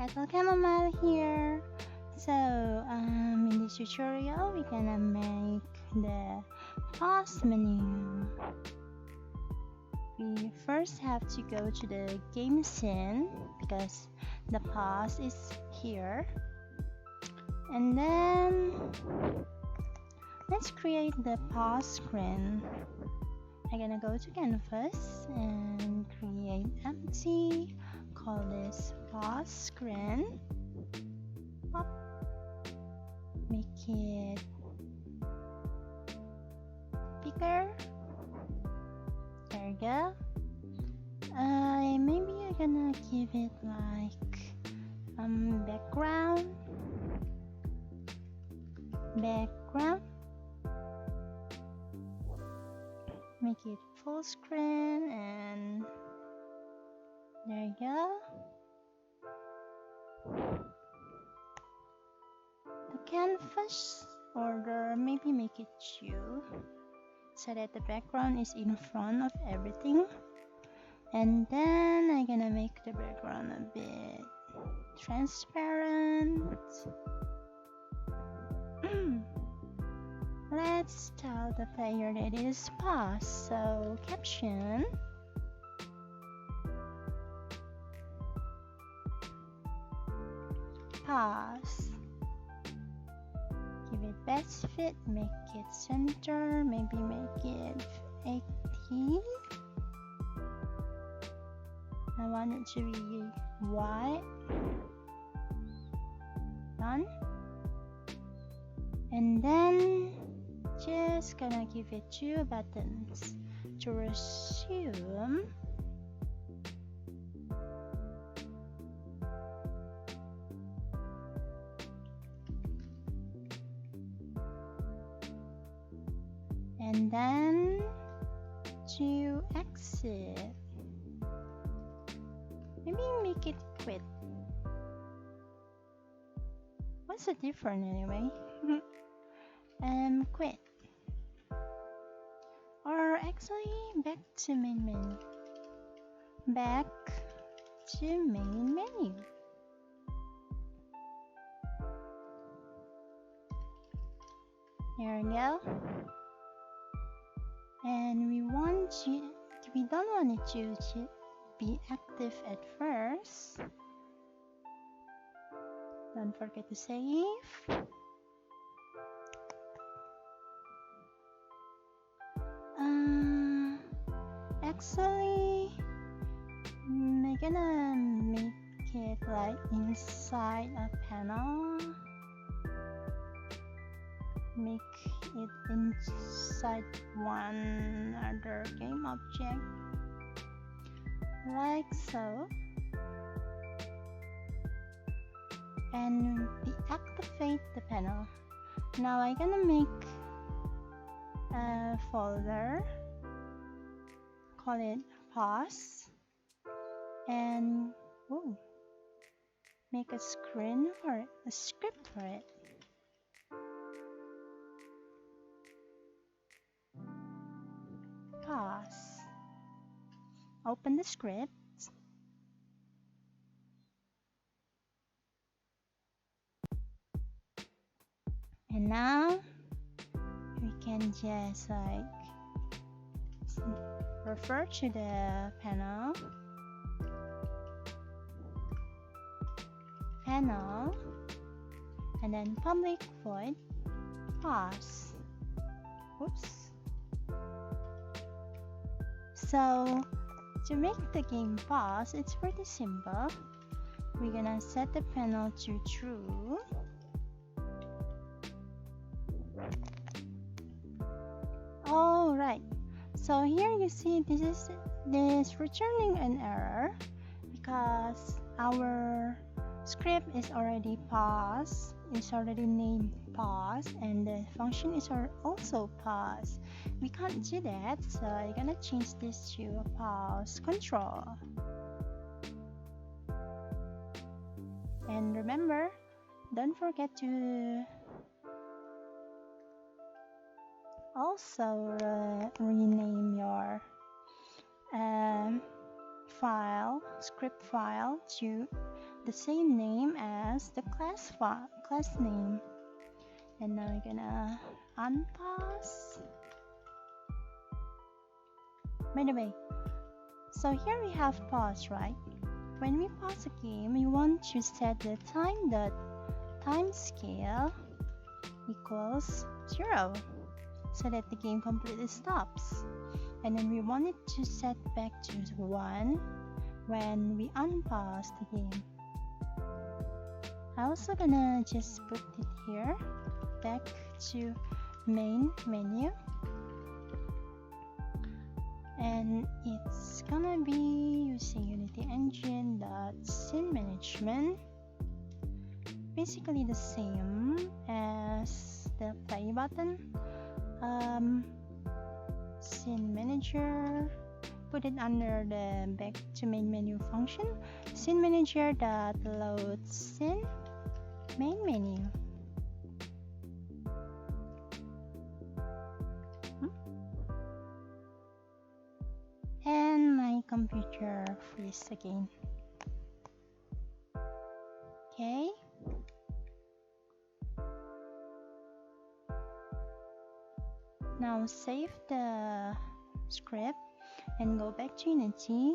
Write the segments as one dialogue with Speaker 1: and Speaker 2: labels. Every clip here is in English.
Speaker 1: Ethel Chamomile here. So, in this tutorial, we're gonna make the pause menu. We first have to go to the game scene because the pause is here. And then, let's create the pause screen. I'm gonna go to canvas and create empty. Call this pause screen. Pop. Make it bigger. There you go. Maybe I'm gonna give it like background. Make it full screen and there you go. The canvas order, maybe make it 2 so that the background is in front of everything. And then I'm gonna make the background a bit transparent. Let's tell the player that it is pause. So caption. Pause. Give it best fit, make it center, maybe make it 80. I want it to be white. Done. And then just gonna give it 2 buttons to resume. And then to exit. Maybe make it quit. What's the difference anyway? Quit. Or actually back to main menu. Back to main menu. There we go. And we don't want it to be active at first. Don't forget to save. Actually, I'm gonna make it like inside a panel. Make it inside one other game object, like so. And deactivate the panel. Now I'm gonna make a folder. Call it pause and make a screen for it, a script for it. Pause. Open the script. And now we can just like refer to the panel, and then public void pause. Oops. So to make the game pause, it's pretty simple. We're gonna set the panel to true. All right. So here you see this returning an error because our script is already paused. It's already named pause, and the function is also pause. We can't do that, so I'm gonna change this to a pause control. And remember, don't forget to also rename your script file to the same name as the class name. And now we're gonna unpause. By the way, so here we have pause, right? When we pause a game, we want to set the time scale equals 0 so that the game completely stops. And then we want it to set back to 1 when we unpause the game. I'm also gonna just put it here back to main menu, and it's gonna be using Unity Engine scene management, basically the same as the play button. Scene manager, put it under the back to main menu function, scene manager that loads scene main menu. And my computer freeze again. Okay. Now save the script and go back to Unity.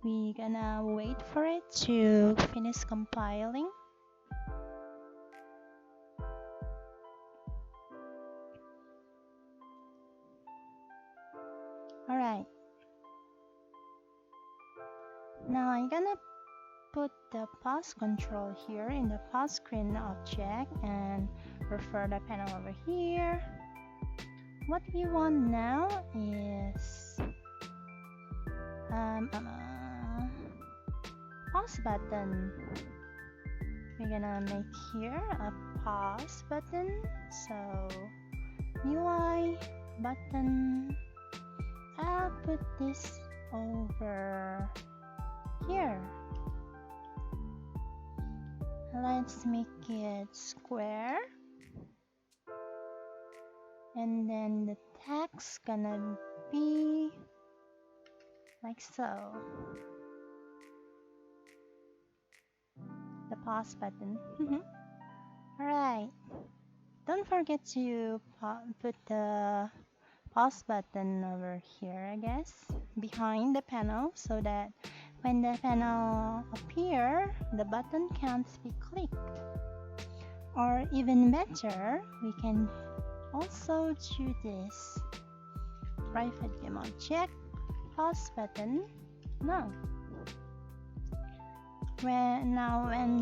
Speaker 1: We're gonna wait for it to finish compiling. Alright. Now I'm gonna put the pause control here in the pause screen object and refer the panel over here. What we want now is pause button. We're gonna make here a pause button. So UI button. I'll put this over here. Let's make it square. And then the text gonna be like so. The pause button. Alright. Don't forget to put the pause button over here, I guess, behind the panel, so that when the panel appears, the button can't be clicked. Or even better, we can also do this. Private game object, pause button, no. When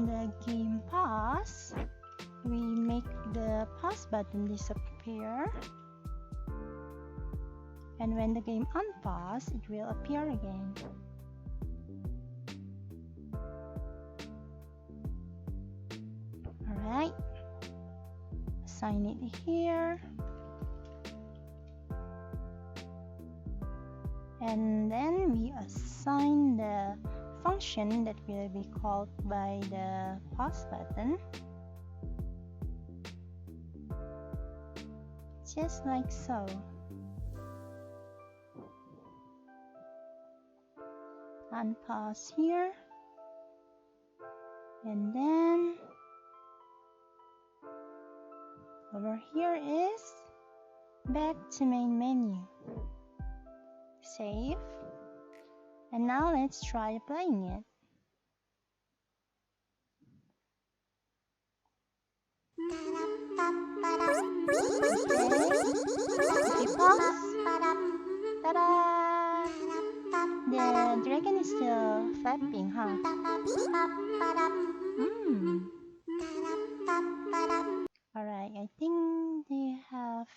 Speaker 1: the game pause, we make the pause button disappear. And when the game unpause, it will appear again. Alright. Assign it here. And then we assign the function that will be called by the pause button. Just like so. Unpause here. And then over here is back to main menu. Save. And now let's try playing it. Okay, pause. Ta-da! The dragon is still flapping, huh? Alright, I think they have...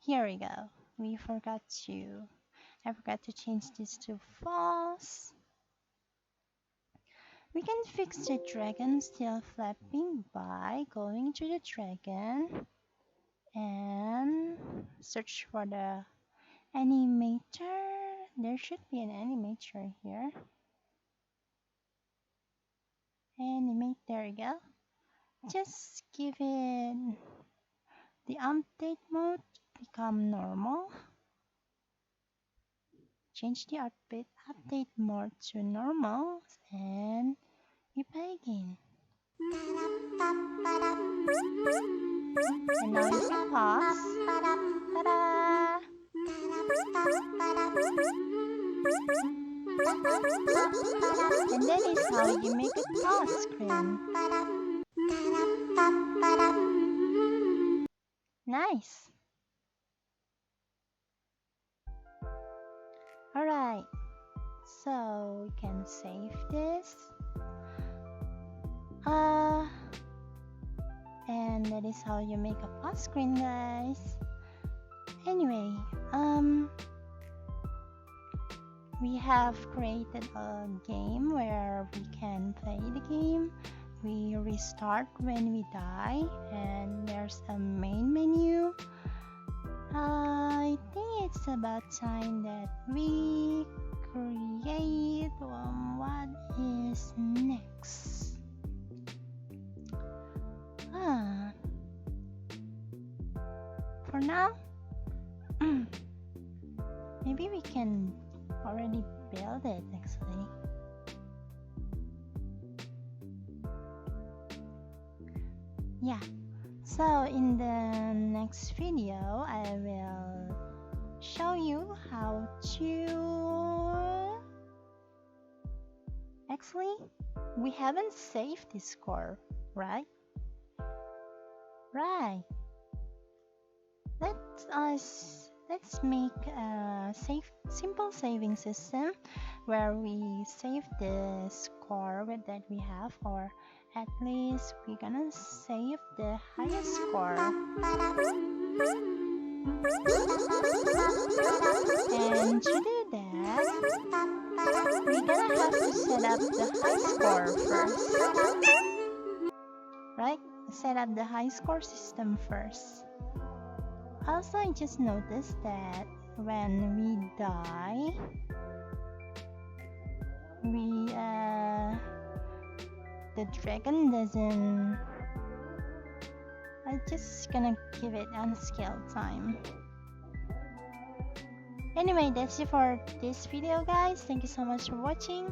Speaker 1: Here we go. I forgot to change this to false. We can fix the dragon still flapping by going to the dragon and search for the animator. There should be an animator here. Animate, there we go. Just give it the update mode, become normal. change the update mode to normal, and we play again. And now if we pause, ta-da! And that is how you make a pause screen. Nice! Alright, so we can save this. And that is how you make a pause screen, guys. Anyway, we have created a game where we can play the game. We restart when we die, and there's a main menu. I think it's about time that we create what is next. For now, maybe we can already build it actually. Yeah, so in the next video I will show you how to actually we haven't saved this core, right? Let's make a simple saving system where we save the score that we have, or at least we're gonna save the highest score. And to do that, we're gonna have to set up the high score first. Right? Set up the high score system first. Also, I just noticed that when we die, the dragon doesn't. I'm just gonna give it unskilled time. Anyway, that's it for this video, guys. Thank you so much for watching.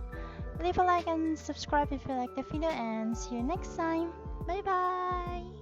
Speaker 1: Leave a like and subscribe if you like the video, and see you next time. Bye bye.